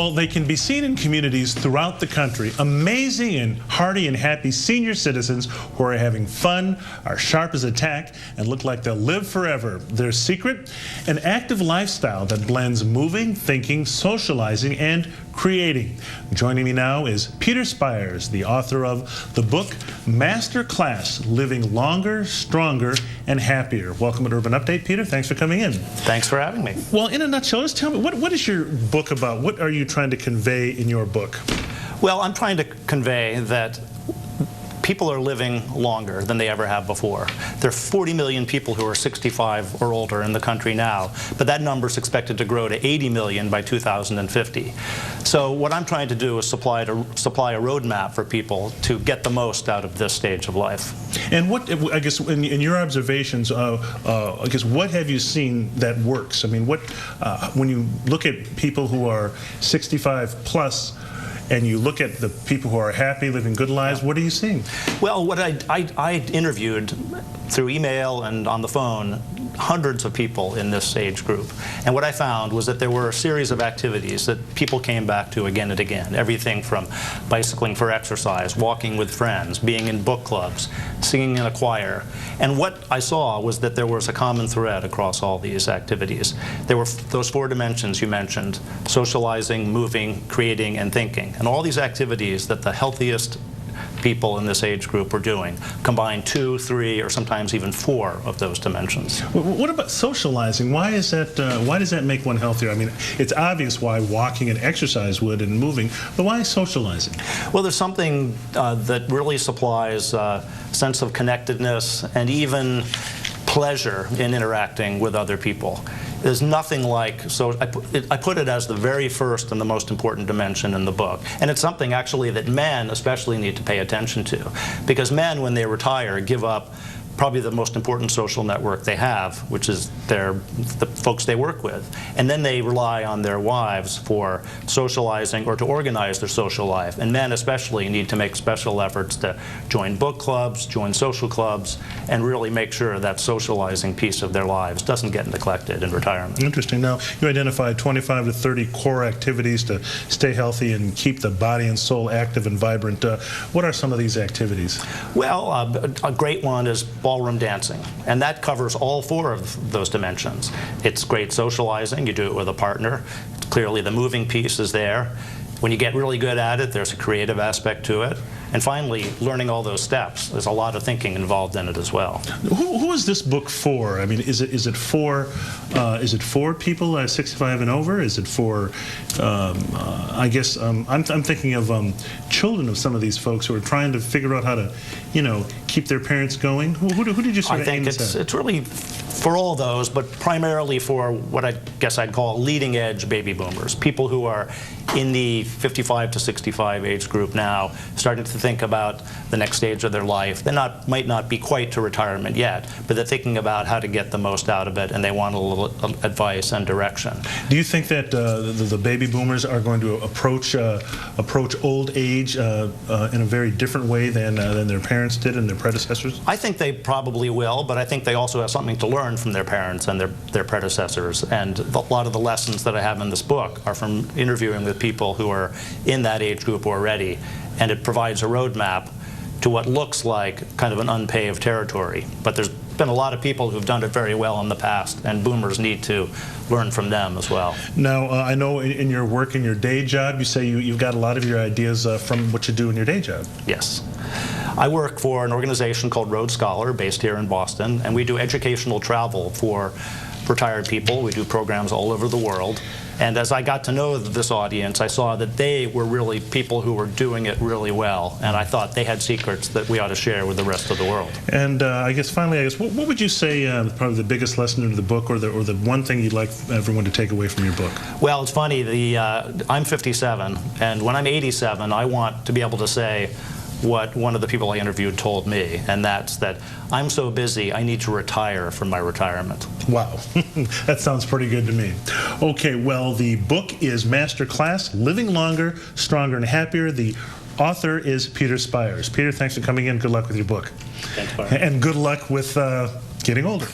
Well, they can be seen in communities throughout the country. Amazing and hearty and happy senior citizens who are having fun, are sharp as a tack, and look like they'll live forever. Their secret? An active lifestyle that blends moving, thinking, socializing, and creating. Joining me now is Peter Spiers, the author of the book Master Class, Living Longer, Stronger, and Happier. Welcome to Urban Update, Peter. Thanks for coming in. Thanks for having me. Well, in a nutshell, just tell me, what is your book about? What are you trying to convey in your book? Well, I'm trying to convey that people are living longer than they ever have before. There are 40 million people who are 65 or older in the country now, but that number is expected to grow to 80 million by 2050. So what I'm trying to do is supply a roadmap for people to get the most out of this stage of life. And what, I guess, in your observations, I guess, what have you seen that works? I mean, what, when you look at people who are 65 plus, and you look at the people who are happy, living good lives, what are you seeing? Well, what I interviewed through email and on the phone hundreds of people in this age group. And what I found was that there were a series of activities that people came back to again and again. Everything from bicycling for exercise, walking with friends, being in book clubs, singing in a choir. And what I saw was that there was a common thread across all these activities. There were those four dimensions you mentioned: socializing, moving, creating, and thinking. And all these activities that the healthiest people in this age group are doing combine 2, 3, or sometimes even 4 of those dimensions. What about socializing? Why is that? Why does that make one healthier? I mean, it's obvious why walking and exercise would and moving, but why socializing? Well, there's something that really supplies a sense of connectedness and even pleasure in interacting with other people. There's nothing like, so I put it as the very first and the most important dimension in the book. And it's something actually that men especially need to pay attention to. Because men, when they retire, give up probably the most important social network they have, which is the folks they work with. And then they rely on their wives for socializing or to organize their social life. And men especially need to make special efforts to join book clubs, join social clubs, and really make sure that socializing piece of their lives doesn't get neglected in retirement. Interesting. Now, you identified 25 to 30 core activities to stay healthy and keep the body and soul active and vibrant. What are some of these activities? Well, a great one is ballroom dancing, and that covers all 4 of those dimensions. It's great socializing. You do it with a partner. Clearly the moving piece is there. When you get really good at it, there's a creative aspect to it. And finally, learning all those steps. There's a lot of thinking involved in it as well. Who is this book for? I mean, is it for people 65 and over? Is it for I guess I'm thinking of children of some of these folks who are trying to figure out how to, keep their parents going. Who did you sort of aim this at? It's really for all those, but primarily for what I guess I'd call leading edge baby boomers, people who are in the 55 to 65 age group now, starting to think about the next stage of their life. They might not be quite to retirement yet, but they're thinking about how to get the most out of it, and they want a little advice and direction. Do you think that the baby boomers are going to approach old age in a very different way than their parents did and their predecessors? I think they probably will, but I think they also have something to learn from their parents and their predecessors. And a lot of the lessons that I have in this book are from interviewing with people who are in that age group already, and it provides a roadmap to what looks like kind of an unpaved territory. But there's been a lot of people who've done it very well in the past, and boomers need to learn from them as well. Now, I know in your work, in your day job, you say you've got a lot of your ideas from what you do in your day job. Yes. I work for an organization called Road Scholar, based here in Boston, and we do educational travel for retired people. We do programs all over the world. And as I got to know this audience, I saw that they were really people who were doing it really well. And I thought they had secrets that we ought to share with the rest of the world. And I guess finally, what would you say probably the biggest lesson in the book, or the one thing you'd like everyone to take away from your book? Well, it's funny. I'm 57, and when I'm 87, I want to be able to say what one of the people I interviewed told me, and that's that I'm so busy I need to retire from my retirement. Wow, that sounds pretty good to me. Okay, well, the book is Master Class, Living Longer, Stronger, and Happier. The author is Peter Spiers. Peter, thanks for coming in. Good luck with your book. Thanks, Byron. And good luck with getting older.